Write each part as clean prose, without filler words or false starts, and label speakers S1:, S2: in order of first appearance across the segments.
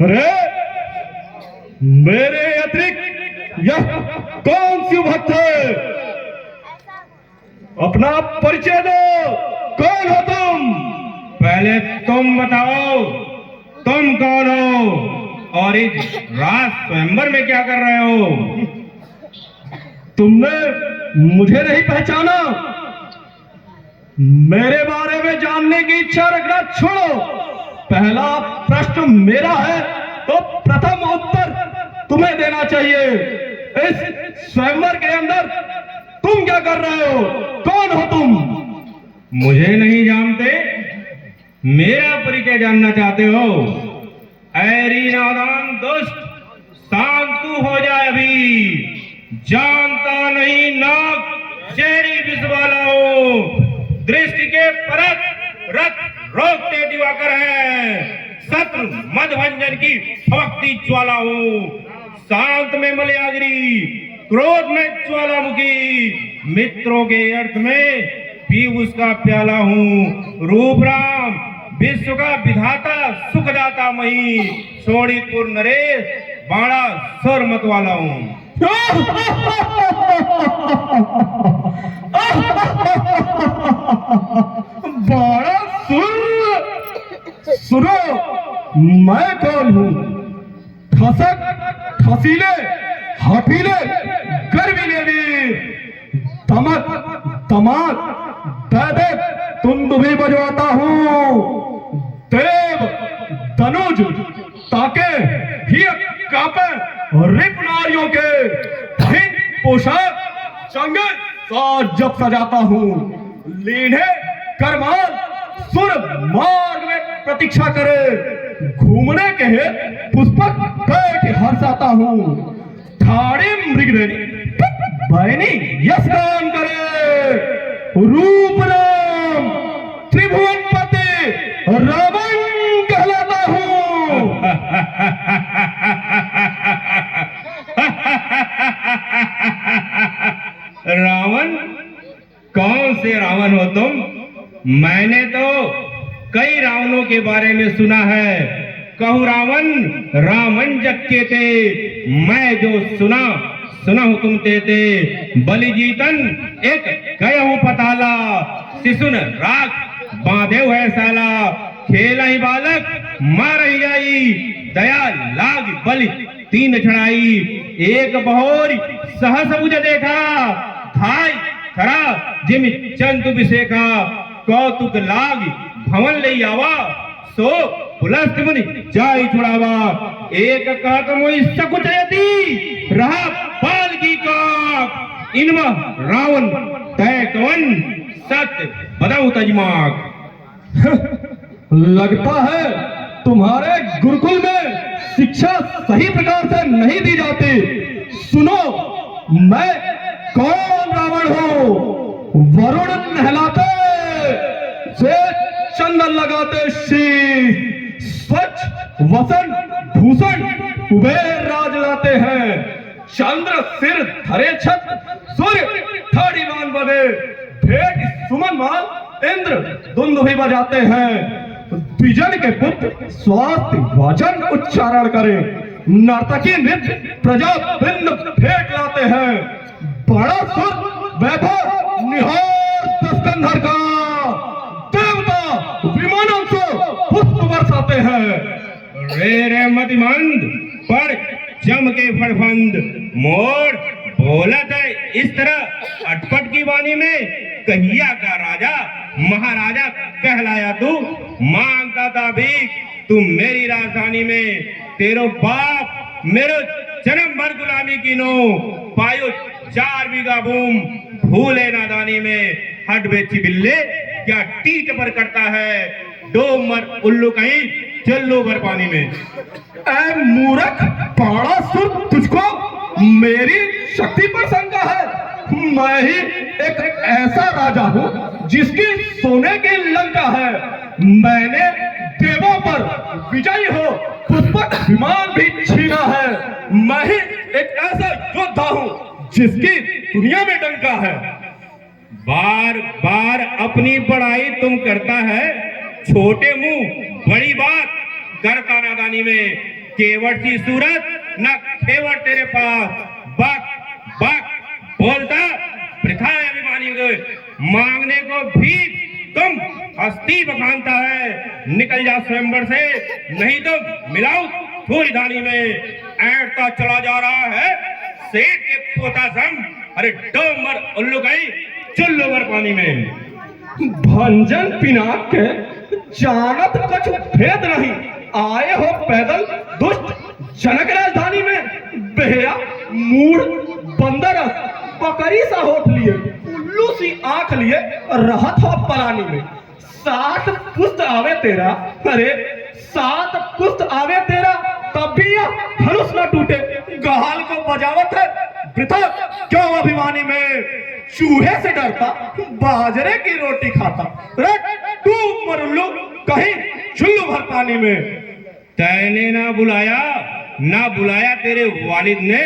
S1: अरे मेरे अतिरिक्त यह कौन सी भक्त है? अपना परिचय दो, कौन हो तुम?
S2: पहले तुम बताओ, तुम कौन हो और इस रात स्वयंवर में क्या कर रहे हो?
S1: तुमने मुझे नहीं पहचाना? मेरे बारे में जानने की इच्छा रखना छोड़ो। पहला प्रश्न मेरा है तो प्रथम उत्तर तुम्हें देना चाहिए। इस स्वयंवर के अंदर तुम क्या कर रहे हो? कौन हो तुम?
S2: मुझे नहीं जानते, मेरा परिचय जानना चाहते हो? ऐरी नादान दुष्ट, शांत तू हो जाए अभी। जानता नहीं नाक चेरी विष वाला हो, दृष्टि के परत रथ रोकते दिवाकर है, शत्रु मधभंजन की भक्ति ज्वाला हूँ। शांत में मलयागिरी, क्रोध में ज्वालामुखी, मित्रों के अर्थ में भी उसका प्याला हूँ। रूप राम विश्व का विधाता सुखदाता मही, शोणितपुर नरेश बाड़ा स्वर मत वाला हूँ।
S1: बाड़ा सुर, सुनो मैं कौन हूँ? ठसक ठसीले हठीले गर्वीले वीर, दमक दमाक दे तुंद भी बजवाता हूँ। देव धनुज ताके ही कापे रिप नारियों के भिन्न पोशाक चंगे साज जब सजाता हूँ। लीने करमाल सुर मार्ग में प्रतीक्षा करे, घूमने के हे पुष्पक बैठ हर्षाता हूँ। ठाड़ी मृगधनी बैनी यश गान करे, रूप राम त्रिभुवनपति रावण कहलाता हूँ।
S2: रावण? कौन से रावण हो तुम? मैंने तो कई रावणों के बारे में सुना है। कहूँ रावण रावण जग के थे, मैं जो सुना हूँ तुम ते बलि जीतन एक गया हूँ पताला, शिशुन राग बांधे हुए साला, खेला ही बालक मार ही जाई, दया लाग बलि तीन छड़ाई। एक बहोरी सहस मुझे देखा, थाई खरा जिमि चंदु विशेखा, कौतुक लाग भवन ले आवा, सो पुलस्त मुनि जाई छुड़ावा। एक कहत मोई सकुचयती रहा पाल की काक, इनवा रावण तय कवन सत्य बताऊं तजमाक।
S1: लगता है तुम्हारे गुरुकुल में शिक्षा सही प्रकार से नहीं दी जाती। सुनो मैं कौन रावण हूँ? वरुण नहलाते से चंदन लगाते शीश, स्वच्छ वसन भूषण कुबेर राज लाते हैं। चंद्र सिर धरे छत, सूर्य ठाड़ी बांध बने, भेंट सुमन माल इंद्र धुंध भी बजाते हैं। द्विजन के पुत्र स्वास्थ्य वचन उच्चारण करें, नर्तकी नृत्य प्रजा बिंद भेंट लाते हैं। बड़ा सुर वैभव निहार दस्कंधर का, देवता विमानों से पुष्प बरसाते हैं।
S2: रे मतिमंद पर जम के फड़फंद, मोड़ बोलत है इस तरह अटपट की वाणी में, कहिया का राजा महाराजा कहलाया तू, मांगता था भीख तू मेरी राजधानी में। तेरो बाप मेरो जन्म भर गुलामी की नो, पायो 4 बीघा भूम भूले नादानी में। हट बेची बिल्ले क्या टीट पर करता है, डोमर उल्लू कहीं चल्लो भर पानी में।
S1: ऐ मूर्ख पाड़ा सुर, तुझको मेरी शक्ति पर शंका है? मैं ही एक ऐसा राजा हूँ जिसकी सोने की लंका है। मैंने देवों पर विजयी हो पुष्पक विमान भी छीना है। मैं ही एक ऐसा योद्धा हूँ जिसकी दुनिया में डंका है।
S2: बार बार अपनी बड़ाई तुम करता है, छोटे मुंह बड़ी बात करता नादानी में। केवट सी सूरत न खेवट तेरे पास। बक बक बोलता वृथा है अभिमानी को, मांगने को भी तुम हस्ती बखानता है। निकल जा स्वयंवर से, नहीं तो मिलाओ थोड़ी धानी में। ऐंठता चला जा रहा है सेठ के पोता सम। अरे डोमर उल्लू गई चुल्लू भर पानी में।
S1: भंजन पिनाक के जानत कछु भेद नहीं, आए हो पैदल दुष्ट जनक राजधानी में। बेहया मूढ़ बंदर बकरी सा होठ लिए, उल्लू सी आंख लिए रहत हो पलानी में। 7 पुस्त आवे तेरा, अरे 7 पुस्त आवे तेरा, तब भी यह धनुष न टूटे। गहाल को बजावत है वृथा क्यों अभिमानी में। चूहे से डरता बाजरे की रोटी खाता, तू मरुल्लू कहीं चुल्लू भर पानी में।
S2: तैने ना बुलाया तेरे वालिद ने,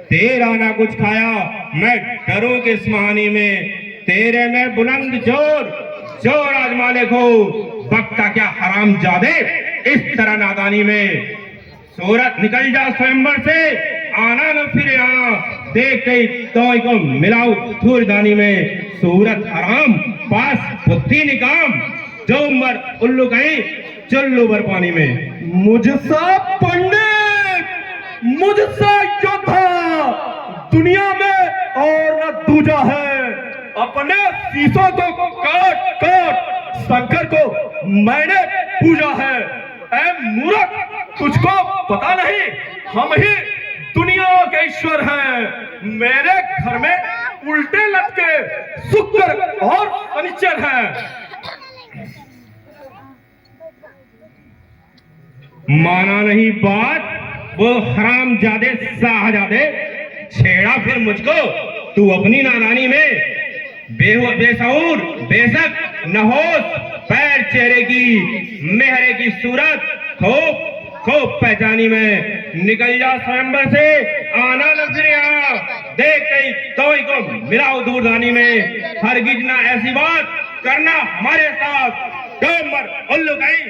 S2: तेरा ना कुछ खाया मैं डरों के सुहानी में। तेरे में बुलंद जोर आजमा देखो, बकता क्या हराम जादे इस तरह नादानी में। सूरत निकल जा स्वयंवर से, आना न फिर यहाँ, देख गई तो को मिलाओ धूरदानी में। सूरत हराम पास बुद्धि निकाम, जो मर उल्लू कहीं चुल्लू भर पानी में।
S1: मुझसा पंडित, मुझसा योद्धा दुनिया में और न दूजा है। अपने शीशों को काट काट शंकर को मैंने पूजा है। ऐ मूर्ख, तुझको पता नहीं हम ही दुनिया के ईश्वर हैं। मेरे घर में उल्टे लटके शुक्र और शनिचर हैं।
S2: माना नहीं बात, वो हरामजादे साहजादे छेड़ा फिर मुझको तू अपनी नादानी में। बेसऊर बेशक नहोश पैर चेहरे की, मेहरे की सूरत खूब पहचानी में। निकल जा स्वयंवर से, आना न फिर यहाँ, देख कहीं तो को मिलाओ दूरदानी में। हरगिज ना ऐसी बात करना हमारे साथ, डोमर उल्लू कहीं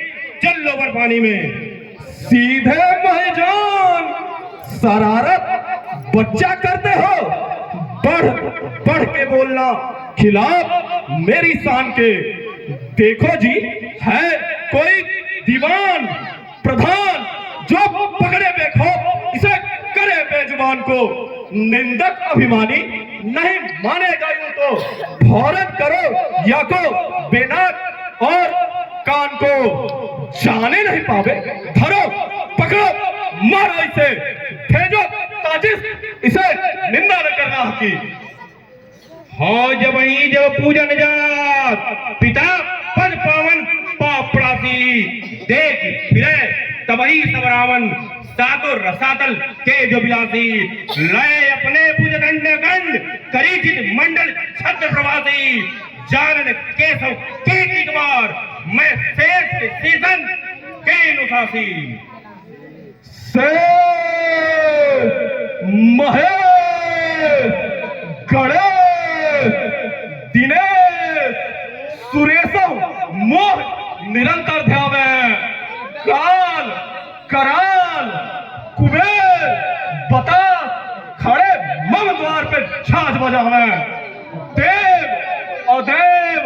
S2: चल्लो भर पानी में।
S1: सीधे भाईजान शरारत बच्चा करते हो, बढ़ के बोलना खिलाफ मेरी शान के। देखो जी है कोई दीवान प्रधान जो पकड़े बेखौफ इसे करे बेजुबान को। निंदक अभिमानी नहीं मानेगा यूं तो, भौरत करो या को बेनाक और कान को। जाने नहीं पावे धरो पकड़ो मारो इसे, भेजो ताजिश इसे निंदा न करना की।
S2: हो जब ही जब पूजन जात, पिता पद पावन पापड़ासी। देख फिरे तबही सब रावण, सातो रसातल के जो बिलासी। लय अपने पूज दंड गंड, करीचित मंडल छत्र प्रवासी। जानन केशव के किकबार, मैं शेष के सीजन के नुसासी।
S1: महेश गणेश दिनेश सुरेशव मोह निरंतर ध्यावे। काल कराल कुबेर बतास खड़े मम द्वार पे छाछ बजावे। देव अदेव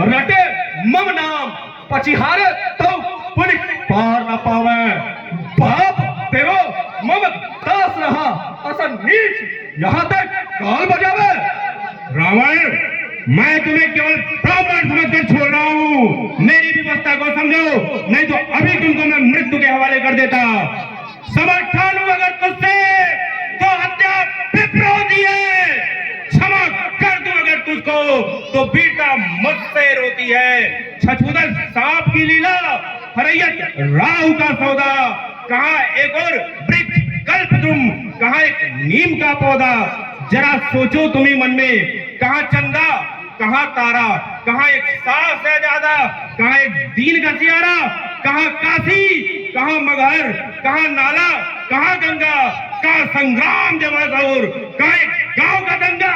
S1: रटे मम नाम, पचिहारे तो पुलिस पार न पावे। बाप तेरो मम दास रहा, असन नीच यहाँ तक काल बजावे।
S2: रावण, मैं तुम्हें केवल ब्राह्मण समझकर छोड़ रहा हूँ, मेरी व्यवस्था को समझो, नहीं तो अभी तुमको मैं मृत्यु के हवाले कर देता। समर्थन हूं अगर तुझसे तो हत्या विप्रोधी है, क्षमा कर दूं अगर तुझको तो वीरता मुझसे रोती है। छछूदर सांप की लीला, हरैयत राहु का सौदा। कहाँ एक और वृक्ष कल्प तुम, कहाँ एक नीम का पौधा। जरा सोचो तुम्ही मन में, कहाँ चंदा कहाँ तारा, कहाँ एक सास शहजादा, कहाँ एक दीन घसियारा, कहाँ काशी, कहाँ मगहर, कहाँ नाला, कहाँ गंगा, कहाँ संग्राम जमासौर, कहाँ एक गांव का दंगा।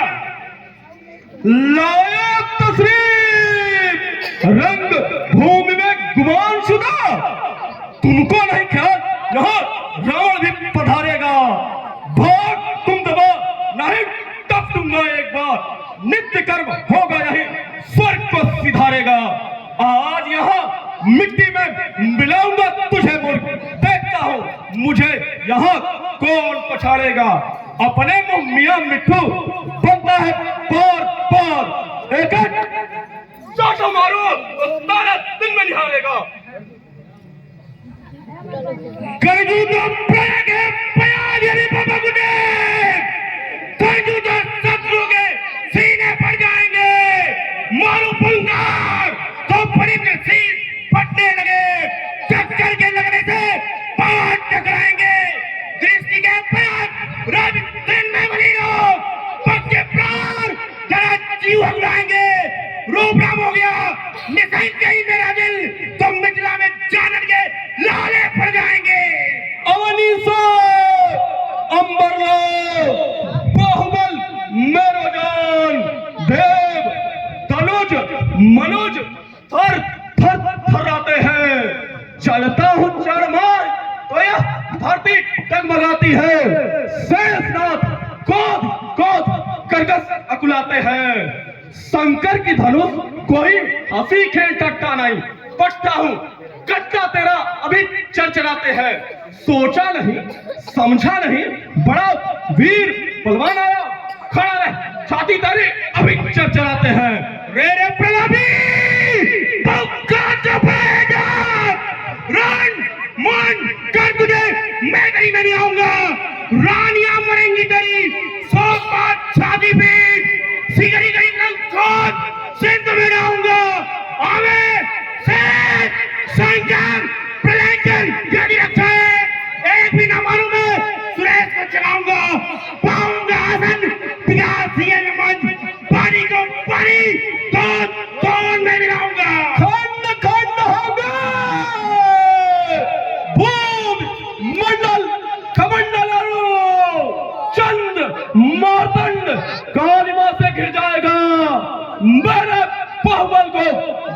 S1: लायक तशरीफ रंग भूमि में गुमान शुदा, तुमको नहीं ख्याल यहाँ रावण भी पधारेगा। भाग तुम दबा, नहीं टप दूंगा एक बार। नित्य कर्म होगा यही, स्वर्ग को सिधारेगा। आज यहाँ मिट्टी में मिलाऊंगा तुझे मूर्ख, देखता हूँ मुझे यहाँ कौन पछाड़ेगा। अपने मुंह मियां मिट्ठू बनता है पार पार, एक चाटा मारो तारा दिन में निहारेगा।
S2: करजू तो प्रयाग है प्याज अरे बाबा गुडे, करजू तो शत्रु के सीने पड़ जाएंगे। मारो पंगार तो बड़ी शीश फटने लगे, चक्कर के लगने से पांच टकराएंगे। दृष्टि के प्याज रवि दिन में बनी लोग पक्के प्राण जरा जीव हटाएंगे। रूप राम हो गया निशान कहीं मेरा दिल, तो मिथिला में जानन के लाले पड़ जाएंगे।
S1: अवनी से अंबरलो बाहुबल मेरो जान, देव तनुज मनोज थर थर थराते हैं। चलता हूँ चढ़मार तो यह धरती डगमगाती है। शेषनाथ कोद कोद करकस अकुलाते हैं। शंकर की धनुष कोई हंसी खेल टकता नहीं, पटता हूँ कटका तेरा अभी चरचराते हैं। सोचा नहीं समझा नहीं, बड़ा वीर बलवान आया, खड़ा रह छाती तारी अभी चरचराते हैं।
S2: रे रे प्रलापी रन मन कर तुझे, मैं कहीं नहीं आऊंगा। रानियां मरेंगी तेरी 100 बात शादी पे, सिगरी गई खोद सिंध में आऊंगा। आवे सेठ शंकर प्रलंजन यदि रखा है, एक भी ना मारूं मैं सुरेश को चलाऊंगा। पाऊंगा आसन विकास में मंच, पानी को पानी कौन मैं मिलाऊंगा।
S1: खंड खंड होगा भूम मंडल कमंडल, चंद मार्तंड कालिमा से घिर जाएगा। मेरे बाहुबल को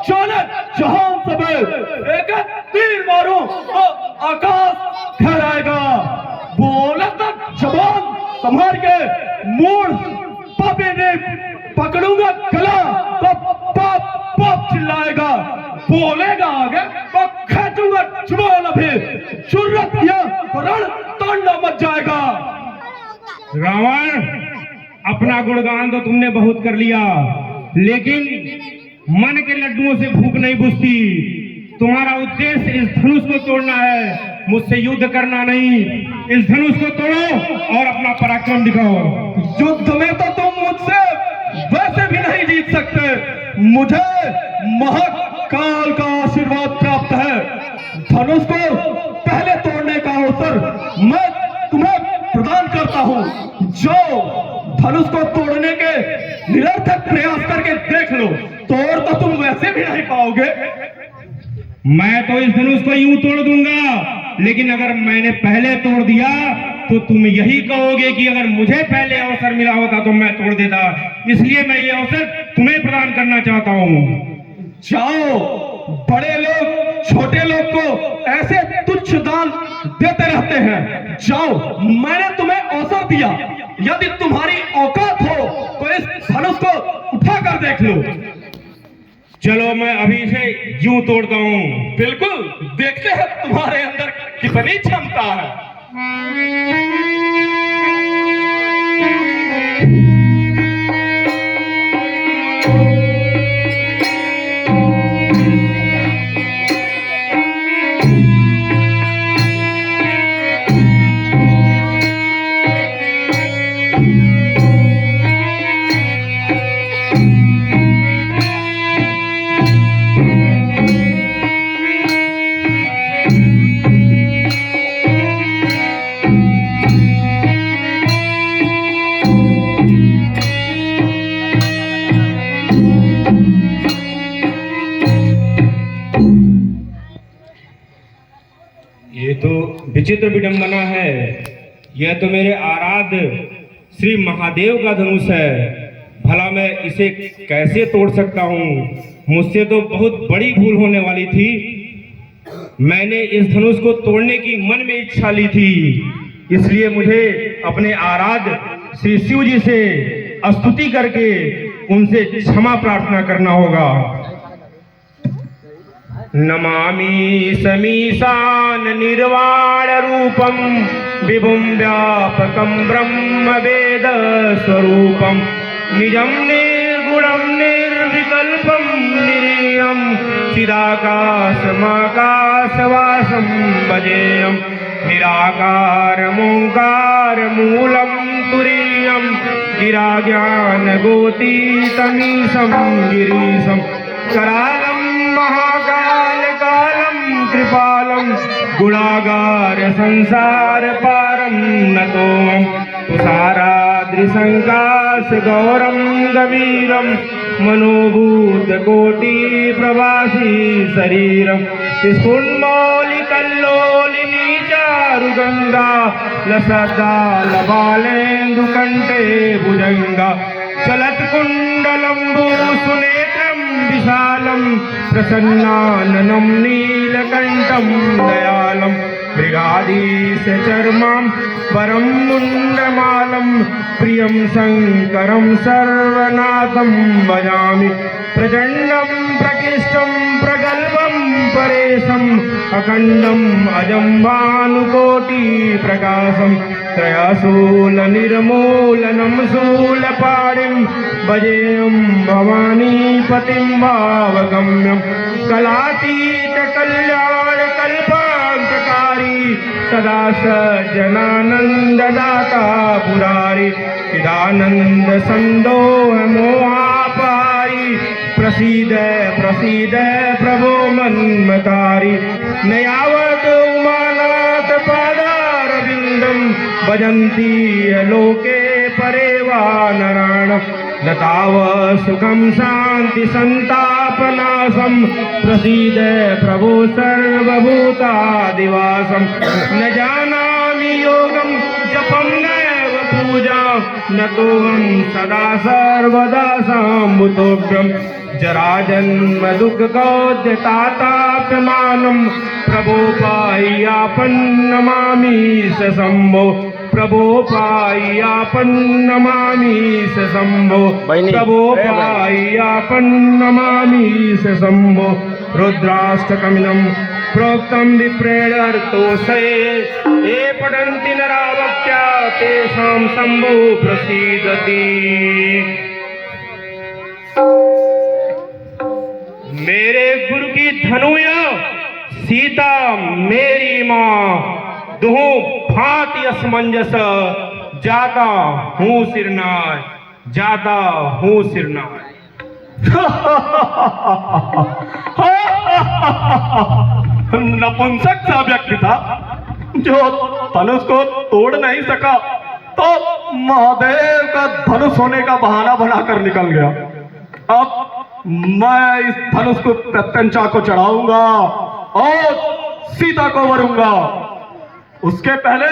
S1: जाने जहां सब एक तीर मारूं तो आकाश ठहराएगा। बोला तक जवान संभाल के मूड पापे ने पकड़ूंगा गला तो पाप पाप चिल्लाएगा। बोलेगा आगे तो खींचूंगा जुबान, अभी जरूरत किया तो रण तांडव मच जाएगा।
S2: रावण अपना गुणगान तो तुमने बहुत कर लिया, लेकिन मन के लड्डुओं से भूख नहीं बुझती। तुम्हारा उद्देश्य इस धनुष को तोड़ना है, मुझसे युद्ध करना नहीं। इस धनुष को तोड़ो और अपना पराक्रम दिखाओ।
S1: युद्ध में तो तुम मुझसे वैसे भी नहीं जीत सकते। मुझे महाकाल का आशीर्वाद प्राप्त है। धनुष को पहले तोड़ने का अवसर मैं तुम्हें प्रदान करता हूँ। जो धनुष को तोड़ने के निरर्थक प्रयास करके देख लो, तोड़ तो तुम वैसे भी नहीं पाओगे।
S2: मैं तो इस धनुष को यूं तोड़ दूंगा, लेकिन अगर मैंने पहले तोड़ दिया तो तुम यही कहोगे कि अगर मुझे पहले अवसर मिला होता तो मैं तोड़ देता। इसलिए मैं ये अवसर तुम्हें प्रदान करना चाहता हूँ।
S1: जाओ, बड़े लोग छोटे लोग को ऐसे तुच्छ दान देते रहते हैं। जाओ, मैंने तुम्हें अवसर दिया, यदि तुम्हारी औकात हो तो इस धनुष को उठाकर देख लो।
S2: चलो मैं अभी इसे यूं तोड़ता हूँ।
S1: बिल्कुल, देखते हैं तुम्हारे अंदर कितनी क्षमता है।
S2: ये तो विचित्र विडंबना है। यह तो मेरे आराध्य श्री महादेव का धनुष है। भला मैं इसे कैसे तोड़ सकता हूँ? मुझसे तो बहुत बड़ी भूल होने वाली थी। मैंने इस धनुष को तोड़ने की मन में इच्छा ली थी, इसलिए मुझे अपने आराध्य श्री शिव जी से स्तुति करके उनसे क्षमा प्रार्थना करना होगा। नमामि समीशान निर्वाण रूपम विभुम व्यापकम ब्रह्म वेद स्वरूपम निजम निर्गुणम निर्विकल्पम निरीयम चिदाकाशमाकाशवासम भजेयम निराकारमोंकार मूलम तुरीयम गिराज्ञान गोतीतमीशम गिरीशम करालम महाकाल कालम कृपालम गुणागार संसार पारम नतोम तुषाराद्रिसंकाश गौरम गवीरम मनोभूत कोटि प्रवासी शरीरम स्फुन्मौलिकल्लोलिनी चारुगंगा लसदा लबालेन्दु कंठे भुजंगा चलत कुंडलंबु सुनेत्रम विशालम प्रसन्नाननं नीलकंठम दयालम मृगाधीश चर्मं परम मुंडमालं प्रियं शंकरं सर्वनाथं भजामि प्रचंडं प्रकृष्टं प्रगल्भं परेशम् अखंडम् अजं भानुकोटि प्रकाशं त्रयशूल निर्मूलनं शूलपाणिं भजेयं भवानीपतिं भावगम्यं कलातीत कल्याण कल्पान्तकारी सदा सज्जनानन्ददाता पुरारी चिदानन्द सन्दोह मोहापारी प्रसीद प्रसीद प्रभो मन्मतारी नयावत उमानाथ पादारविन्दं भजन्ति लोके परे वा नराणां न ताव सुखं शान्ति सन्तापनाशं प्रसीद प्रभो सर्वभूतादिवासं न जानामि योगं जपं नैव पूजा न तोऽहं सदा सर्वदा साम्बुतोभ्यं जराजन्म दुःखगौद्यताताप्यमानं प्रभोपाय्यापन्नमामि स शम्भो प्रभोपाय्यापन्नमामि स शम्भो प्रभोपाय्यापन्नमामि स शम्भो रुद्राष्टकमिनं प्रोक्तं विप्रेणर्तोषये ये पठन्ति नरा भक्त्या तेषां शम्भो प्रसीदति। मेरे गुरु की धनुया सीता मेरी माँ दुहों भांति असमंजस जाता हूँ सिरनाय जाता हूँ सिरनाय।
S1: नपुंसक सा व्यक्ति था जो धनुष को तोड़ नहीं सका तो महादेव का धनुष होने का बहाना बनाकर निकल गया। अब मैं इस धनुष को प्रत्यंचा को चढ़ाऊंगा और सीता को वरूंगा। उसके पहले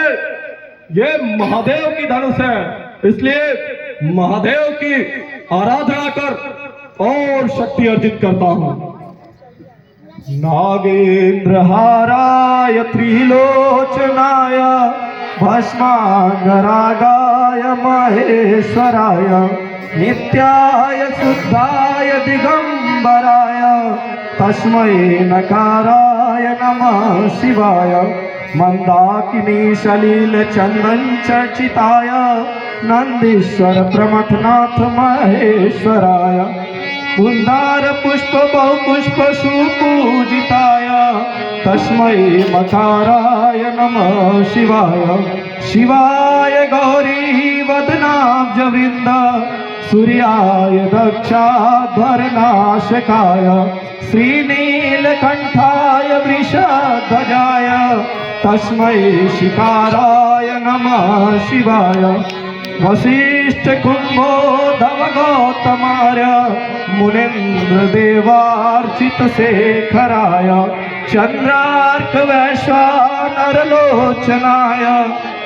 S1: ये महादेव की धनुष है, इसलिए महादेव की आराधना कर और शक्ति अर्जित करता हूं। नागेंद्रहाराय त्रिलोचनाय भस्मांगरागाय महेश्वराय नित्याय शुद्धाय दिगंबराय तस्मै नकाराय नमः शिवाय मंदाकिनी सलील चंदन चर्चिताय नंदीश्वर प्रमथनाथ महेश्वराय कुंदार पुष्प बहु पुष्प सुपूजिताय तस्मै मकाराय नमः शिवाय शिवाय गौरी वदनाब्ज वृंद सूर्याय दक्षाध्वरनाशकाय श्रीनीलकंठाय वृषध्वजाय तस्मै शिकाराय नमः शिवाय वशिष्ठ कुंभोधव गौतमार्य मुनीन्द्र देवार्चित शेखराय चंद्रार्क वैश्वानर लोचनाय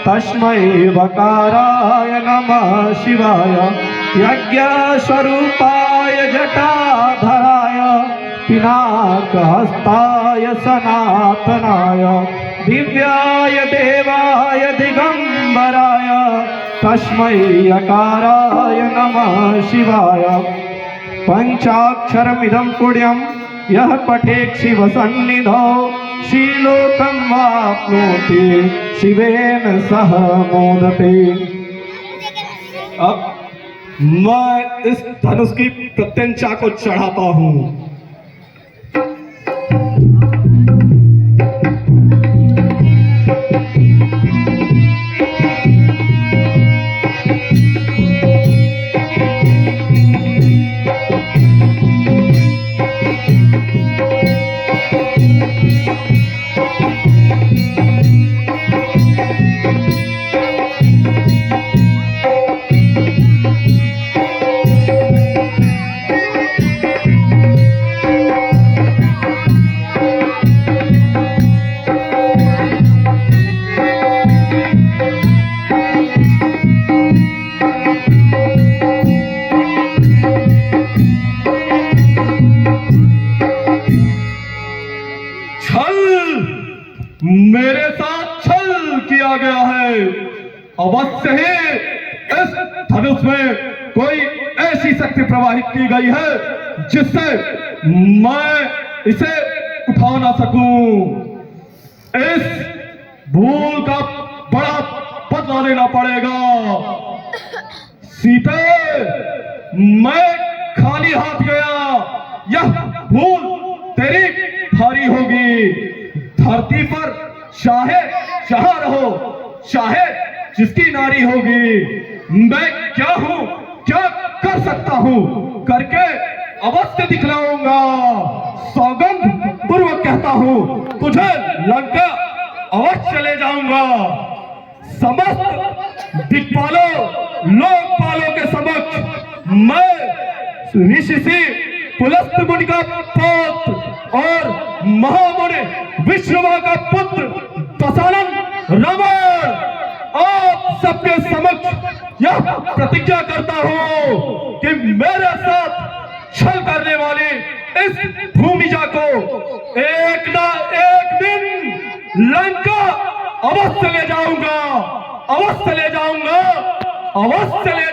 S1: तस्मै वकाराय नमः शिवाय यज्ञ स्वरूपाय जटाधराय
S3: पिनाकहस्ताय सनातनाय दिव्याय देवाय दिगंबराय तस्मै यकाराय नमः शिवाय। पंचाक्षरमिदं पुण्यं यः पठेत् शिवसन्निधौ श्रीलोकं वाप्नोति शिवेन सह मोदते।
S1: अब मैं इस धनुष की प्रत्यंचा को चढ़ाता हूँ। मेरे साथ छल किया गया है। अवश्य ही इस धनुष में कोई ऐसी शक्ति प्रवाहित की गई है जिससे मैं इसे उठा ना सकूं। इस भूल का बड़ा बदला लेना पड़ेगा। सीते, मैं खाली हाथ गया, यह भूल तेरी भारी होगी। धरती पर चाहे जहां रहो, चाहे जिसकी नारी होगी, मैं क्या हूं, क्या कर सकता हूं, करके अवश्य दिखलाऊंगा। सौगंध पूर्वक कहता हूं, तुझे लंका अवश्य ले जाऊंगा। समस्त दिक्पालों, लोकपालों के समक्ष मैं ऋषि से पुलस्त मुनि का पुत्र और महामुनि विश्रवा का पुत्र दशानन रावण आप सबके समक्ष यह प्रतिज्ञा करता हूं कि मेरे साथ छल करने वाले इस भूमिजा को एक ना एक दिन लंका अवश्य ले जाऊंगा, अवश्य ले जाऊंगा, अवश्य ले